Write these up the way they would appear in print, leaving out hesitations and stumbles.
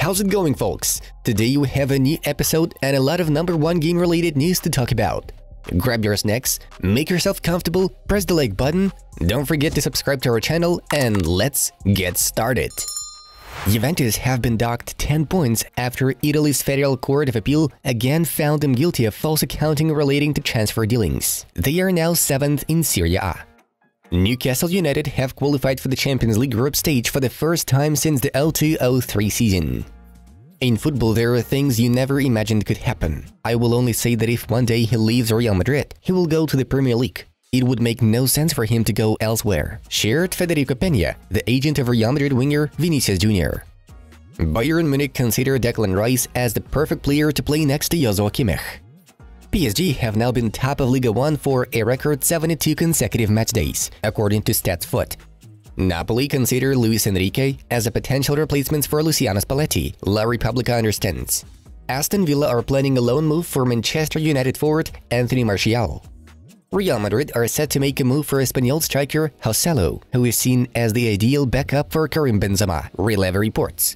How's it going, folks? Today we have a new episode and a lot of number one game related news to talk about. Grab your snacks, make yourself comfortable, press the like button, don't forget to subscribe to our channel, and let's get started. Juventus have been docked 10 points after Italy's Federal Court of Appeal again found them guilty of false accounting relating to transfer dealings. They are now 7th in Serie A. Newcastle United have qualified for the Champions League group stage for the first time since the 02-03 season. In football, there are things you never imagined could happen. I will only say that if one day he leaves Real Madrid, he will go to the Premier League. It would make no sense for him to go elsewhere, shared Federico Peña, the agent of Real Madrid winger Vinicius Jr. Bayern Munich consider Declan Rice as the perfect player to play next to Kimmich. PSG have now been top of Liga 1 for a record 72 consecutive match days, according to StatsFoot. Napoli consider Luis Enrique as a potential replacement for Luciano Spalletti, La Repubblica understands. Aston Villa are planning a loan move for Manchester United forward Anthony Martial. Real Madrid are set to make a move for Espanyol striker Joselu, who is seen as the ideal backup for Karim Benzema, Releva reports.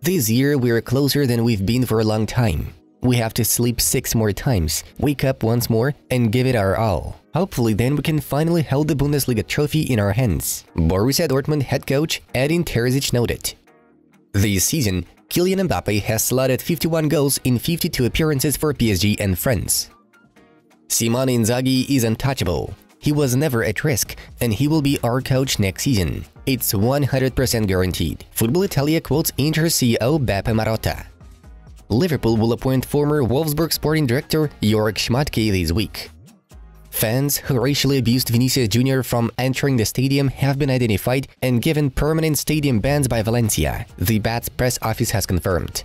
This year we're closer than we've been for a long time. We have to sleep 6 more times, wake up once more, and give it our all. Hopefully then we can finally hold the Bundesliga trophy in our hands, Borussia Dortmund head coach Edin Terzic noted. This season, Kylian Mbappe has slotted 51 goals in 52 appearances for PSG and France. Simone Inzaghi is untouchable. He was never at risk, and he will be our coach next season. It's 100% guaranteed. Football Italia quotes Inter CEO Beppe Marotta. Liverpool will appoint former Wolfsburg sporting director Jörg Schmadtke this week. Fans who racially abused Vinicius Jr. from entering the stadium have been identified and given permanent stadium bans by Valencia, the Bat's press office has confirmed.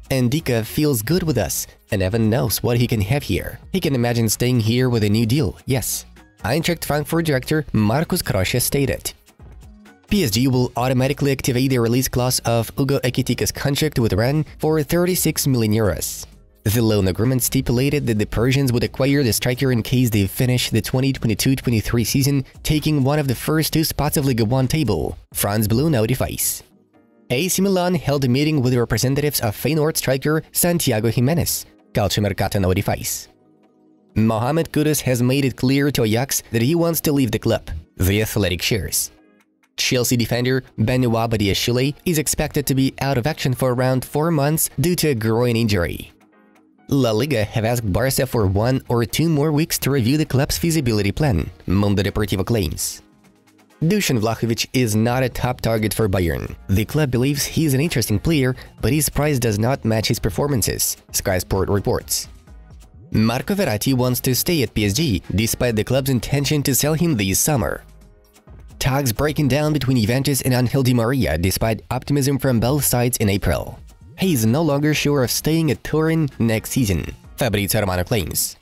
Ndika feels good with us, and Evan knows what he can have here. He can imagine staying here with a new deal, yes. Eintracht Frankfurt director Markus Krösche stated. PSG will automatically activate the release clause of Ugo Ekitike's contract with Rennes for 36 million euros. The loan agreement stipulated that the Persians would acquire the striker in case they finish the 2022-23 season, taking one of the first 2 spots of Liga 1 table, France Bleu notifies. AC Milan held a meeting with the representatives of Feyenoord striker Santiago Jimenez, Calciomercato notifies. Mohamed Kudus has made it clear to Ajax that he wants to leave the club, The Athletic shares. Chelsea defender Benoit Badiashile is expected to be out of action for around 4 months due to a groin injury. La Liga have asked Barca for 1 or 2 more weeks to review the club's feasibility plan, Mundo Deportivo claims. Dusan Vlahovic is not a top target for Bayern. The club believes he's an interesting player, but his price does not match his performances, Sky Sport reports. Marco Verratti wants to stay at PSG, despite the club's intention to sell him this summer. Talks breaking down between Juventus and Angel Di Maria despite optimism from both sides in April. He is no longer sure of staying at Turin next season, Fabrizio Romano claims.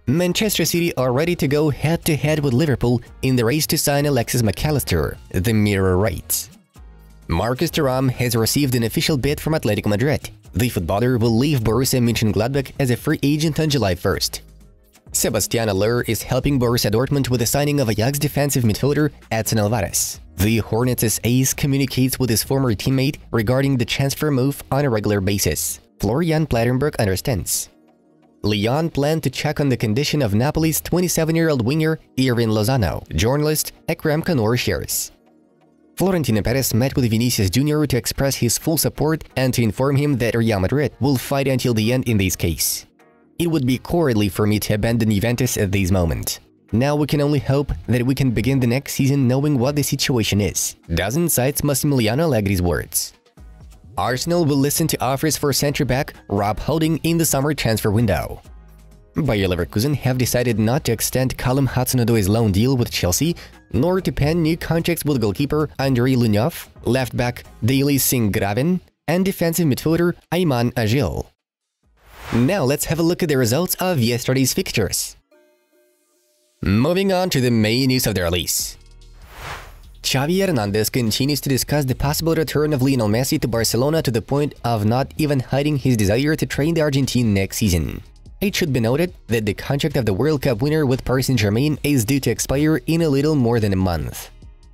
Manchester City are ready to go head-to-head with Liverpool in the race to sign Alexis McAllister, the Mirror writes. Marcus Thuram has received an official bid from Atletico Madrid. The footballer will leave Borussia Mönchengladbach as a free agent on July 1st. Sebastian Aller is helping Borussia Dortmund with the signing of Ajax defensive midfielder Edson Alvarez. The Hornets' ace communicates with his former teammate regarding the transfer move on a regular basis, Florian Plettenberg understands. Lyon planned to check on the condition of Napoli's 27-year-old winger Irving Lozano, journalist Ekrem Kanor shares. Florentino Perez met with Vinicius Jr. to express his full support and to inform him that Real Madrid will fight until the end in this case. It would be cowardly for me to abandon Juventus at this moment. Now we can only hope that we can begin the next season knowing what the situation is, doesn't cite Massimiliano Allegri's words. Arsenal will listen to offers for centre-back Rob Holding in the summer transfer window. Bayer Leverkusen have decided not to extend Callum Hudson-Odoi's loan deal with Chelsea, nor to pen new contracts with goalkeeper Andrei Lunyov, left-back Daily Singh Graven, and defensive midfielder Ayman Agil. Now let's have a look at the results of yesterday's fixtures. Moving on to the main news of the release. Xavi Hernandez continues to discuss the possible return of Lionel Messi to Barcelona to the point of not even hiding his desire to train the Argentine next season. It should be noted that the contract of the World Cup winner with Paris Saint-Germain is due to expire in a little more than a month.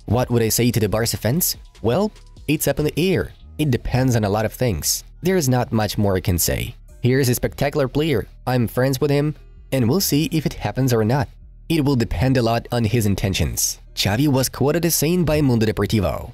What would I say to the Barca fans? Well, it's up in the air. it depends on a lot of things. There's not much more I can say. Here's a spectacular player, I'm friends with him, and we'll see if it happens or not. It will depend a lot on his intentions. Xavi was quoted as saying by Mundo Deportivo.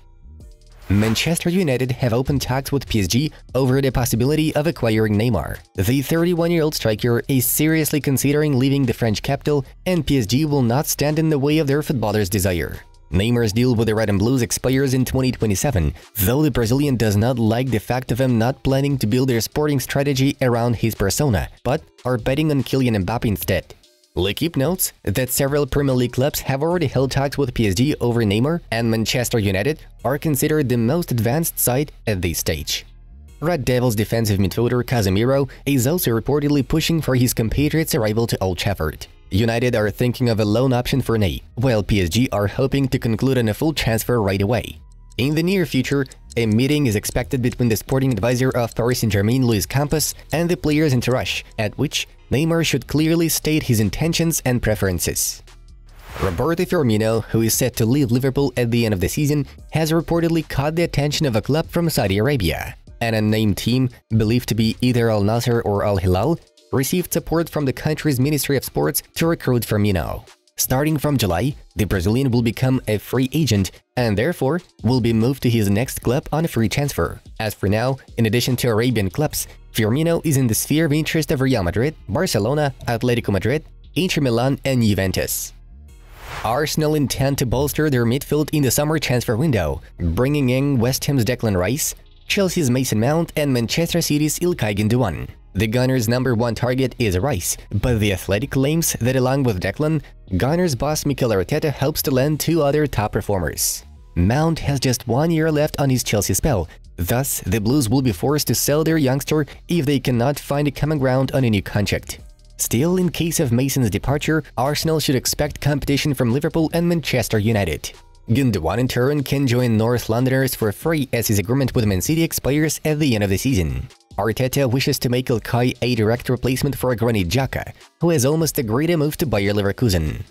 Manchester United have opened talks with PSG over the possibility of acquiring Neymar. The 31-year-old striker is seriously considering leaving the French capital, and PSG will not stand in the way of their footballer's desire. Neymar's deal with the Red and Blues expires in 2027, though the Brazilian does not like the fact of him not planning to build their sporting strategy around his persona, but are betting on Kylian Mbappe instead. L'Equipe notes that several Premier League clubs have already held talks with PSG over Neymar, and Manchester United are considered the most advanced side at this stage. Red Devils defensive midfielder Casemiro is also reportedly pushing for his compatriot's arrival to Old Trafford. United are thinking of a loan option for Ney, while PSG are hoping to conclude on a full transfer right away. In the near future, a meeting is expected between the sporting advisor of Paris Saint-Germain, Luis Campos, and the player's entourage, at which Neymar should clearly state his intentions and preferences. Roberto Firmino, who is set to leave Liverpool at the end of the season, has reportedly caught the attention of a club from Saudi Arabia. An unnamed team, believed to be either Al Nassr or Al Hilal, received support from the country's Ministry of Sports to recruit Firmino. Starting from July, the Brazilian will become a free agent and therefore will be moved to his next club on a free transfer. As for now, in addition to Arabian clubs, Firmino is in the sphere of interest of Real Madrid, Barcelona, Atletico Madrid, Inter Milan, and Juventus. Arsenal intend to bolster their midfield in the summer transfer window, bringing in West Ham's Declan Rice, Chelsea's Mason Mount, and Manchester City's Ilkay Gündoğan. The Gunners' #1 target is Rice, but The Athletic claims that along with Declan, Gunners boss Mikel Arteta hopes to land 2 other top performers. Mount has just 1 year left on his Chelsea spell, thus the Blues will be forced to sell their youngster if they cannot find a common ground on a new contract. Still, in case of Mason's departure, Arsenal should expect competition from Liverpool and Manchester United. Gündoğan in turn can join North Londoners for free as his agreement with Man City expires at the end of the season. Arteta wishes to make Ilkay a direct replacement for Granit Xhaka, who has almost agreed to move to Bayer Leverkusen.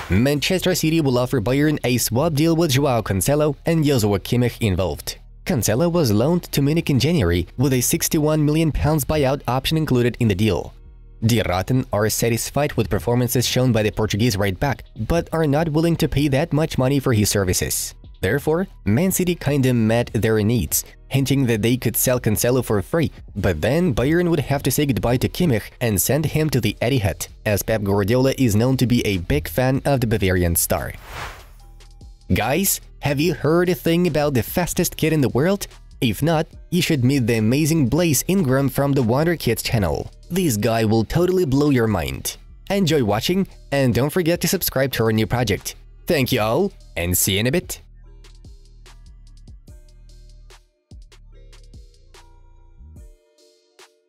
Manchester City will offer Bayern a swap deal with João Cancelo and Joshua Kimmich involved. Cancelo was loaned to Munich in January with a £61 million buyout option included in the deal. Die Rotten are satisfied with performances shown by the Portuguese right-back, but are not willing to pay that much money for his services. Therefore, Man City kinda met their needs, hinting that they could sell Cancelo for free, but then Bayern would have to say goodbye to Kimmich and send him to the Etihad, as Pep Guardiola is known to be a big fan of the Bavarian star. Guys, have you heard a thing about the fastest kid in the world? If not, you should meet the amazing Blaze Ingram from the Wonder Kids channel. This guy will totally blow your mind. Enjoy watching, and don't forget to subscribe to our new project. Thank you all, and see you in a bit.